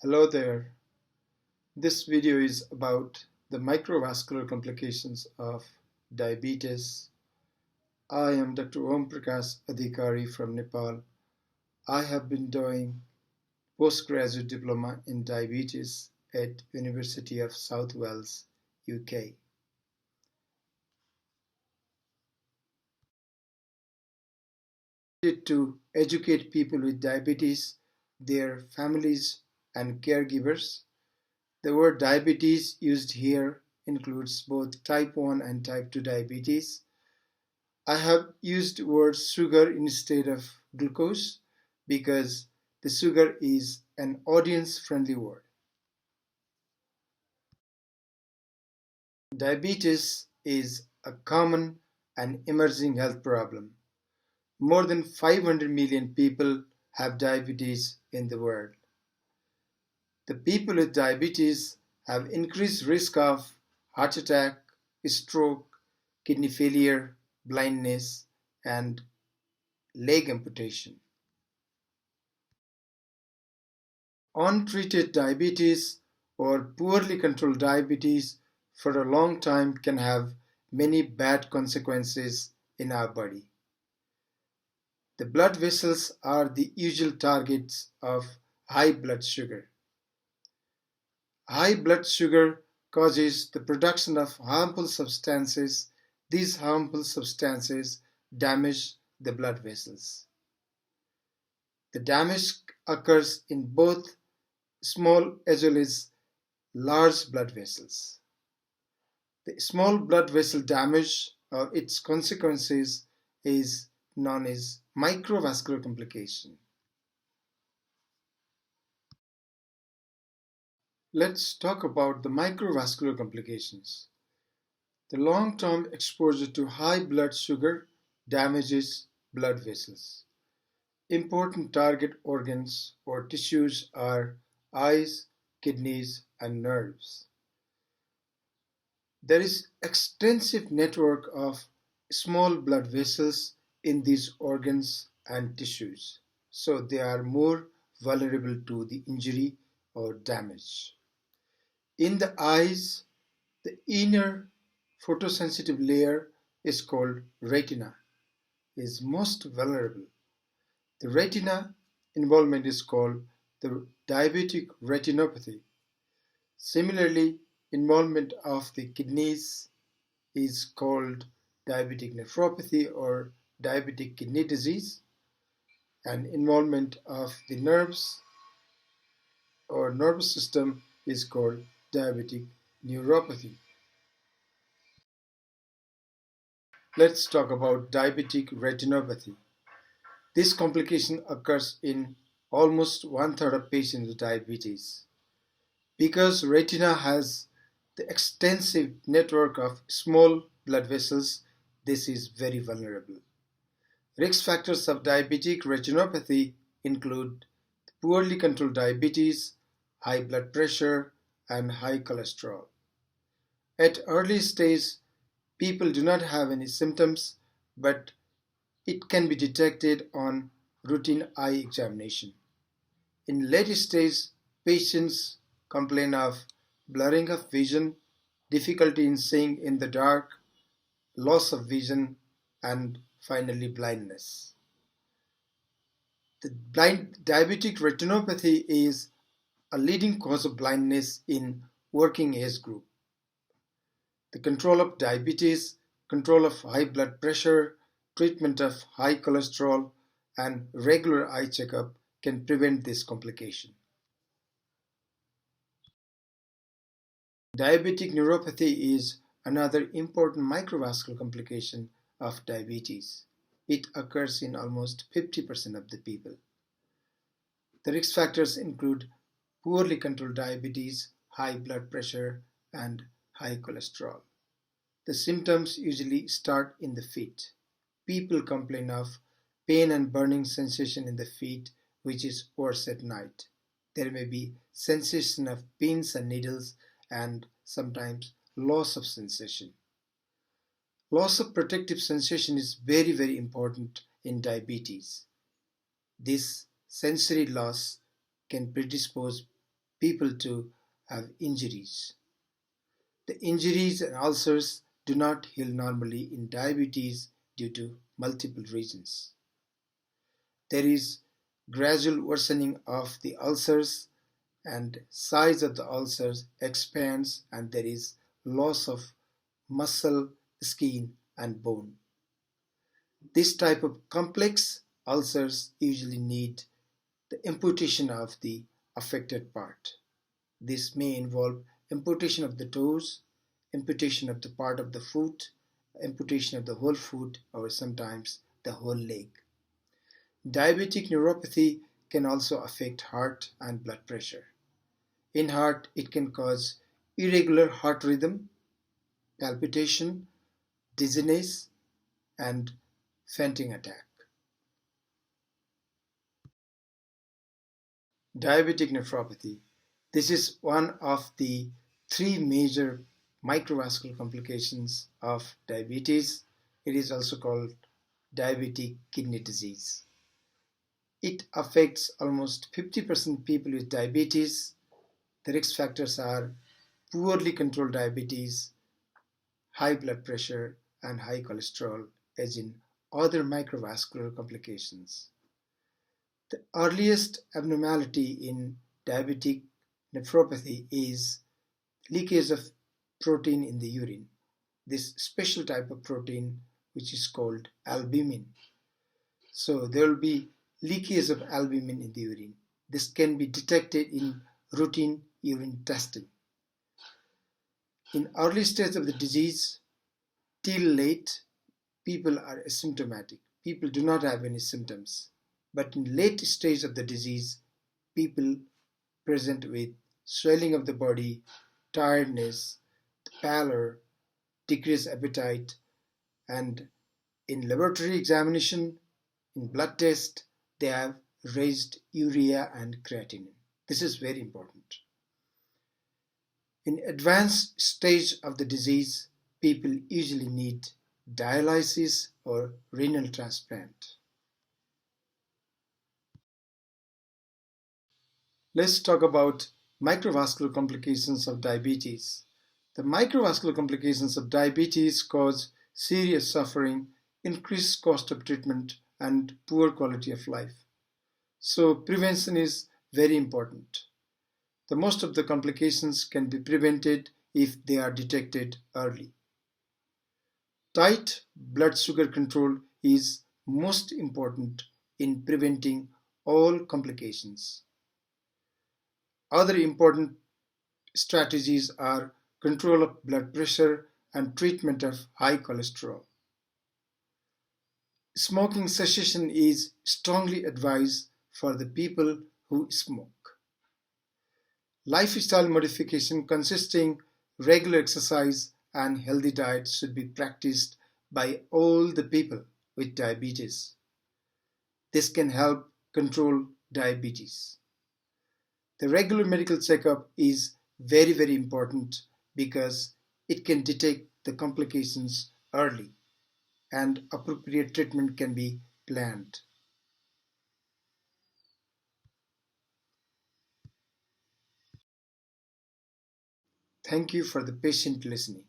Hello there. This video is about the microvascular complications of diabetes. I am Dr. Om Prakash Adhikari from Nepal. I have been doing postgraduate diploma in diabetes at University of South Wales, UK. To educate people with diabetes, their families and caregivers. The word diabetes used here includes both type 1 and type 2 diabetes. I have used the word sugar instead of glucose because the sugar is an audience-friendly word. Diabetes is a common and emerging health problem. More than 500 million people have diabetes in the world. The people with diabetes have increased risk of heart attack, stroke, kidney failure, blindness, and leg amputation. Untreated diabetes or poorly controlled diabetes for a long time can have many bad consequences in our body. The blood vessels are the usual targets of high blood sugar. High blood sugar causes the production of harmful substances. These harmful substances damage the blood vessels. The damage occurs in both small as well as large blood vessels. The small blood vessel damage or its consequences is known as microvascular complication. Let's talk about the microvascular complications. The long-term exposure to high blood sugar damages blood vessels. Important target organs or tissues are eyes, kidneys, and nerves. There is extensive network of small blood vessels in these organs and tissues, so they are more vulnerable to the injury or damage. In the eyes, the inner photosensitive layer is called retina, is most vulnerable. The retina involvement is called the diabetic retinopathy. Similarly, involvement of the kidneys is called diabetic nephropathy or diabetic kidney disease, and involvement of the nerves or nervous system is called diabetic neuropathy. Let's talk about diabetic retinopathy. This complication occurs in almost one-third of patients with diabetes. Because retina has the extensive network of small blood vessels, this is very vulnerable. Risk factors of diabetic retinopathy include poorly controlled diabetes, high blood pressure, and high cholesterol. At early stage, people do not have any symptoms, but it can be detected on routine eye examination. In late stage, patients complain of blurring of vision, difficulty in seeing in the dark, loss of vision, and finally blindness. The diabetic retinopathy is a leading cause of blindness in working age group. The control of diabetes, control of high blood pressure, treatment of high cholesterol, and regular eye checkup can prevent this complication. Diabetic neuropathy is another important microvascular complication of diabetes. It occurs in almost 50% of the people. The risk factors include poorly controlled diabetes, high blood pressure, and high cholesterol. The symptoms usually start in the feet. People complain of pain and burning sensation in the feet, which is worse at night. There may be sensation of pins and needles and sometimes loss of sensation. Loss of protective sensation is very, very important in diabetes. This sensory loss can predispose people to have injuries. The injuries and ulcers do not heal normally in diabetes due to multiple reasons. There is gradual worsening of the ulcers and size of the ulcers expands and there is loss of muscle, skin and bone. This type of complex ulcers usually need the amputation of the affected part. This may involve amputation of the toes, amputation of the part of the foot, amputation of the whole foot, or sometimes the whole leg. Diabetic neuropathy can also affect heart and blood pressure. In heart, it can cause irregular heart rhythm, palpitation, dizziness, and fainting attack. Diabetic nephropathy. This is one of the three major microvascular complications of diabetes. It is also called diabetic kidney disease. It affects almost 50% people with diabetes. The risk factors are poorly controlled diabetes, high blood pressure, and high cholesterol, as in other microvascular complications. The earliest abnormality in diabetic nephropathy is leakage of protein in the urine. This special type of protein, which is called albumin. So there will be leakage of albumin in the urine. This can be detected in routine urine testing. In early stage of the disease, till late, people are asymptomatic. People do not have any symptoms. But in late stage of the disease, people present with swelling of the body, tiredness, pallor, decreased appetite, and in laboratory examination, in blood test, they have raised urea and creatinine. This is very important. In advanced stage of the disease, people usually need dialysis or renal transplant. Let's talk about microvascular complications of diabetes. The microvascular complications of diabetes cause serious suffering, increased cost of treatment, and poor quality of life. So prevention is very important. The most of the complications can be prevented if they are detected early. Tight blood sugar control is most important in preventing all complications. Other important strategies are control of blood pressure and treatment of high cholesterol. Smoking cessation is strongly advised for the people who smoke. Lifestyle modification consisting regular exercise and healthy diet should be practiced by all the people with diabetes. This can help control diabetes. The regular medical checkup is very, very important because it can detect the complications early and appropriate treatment can be planned. Thank you for the patient listening.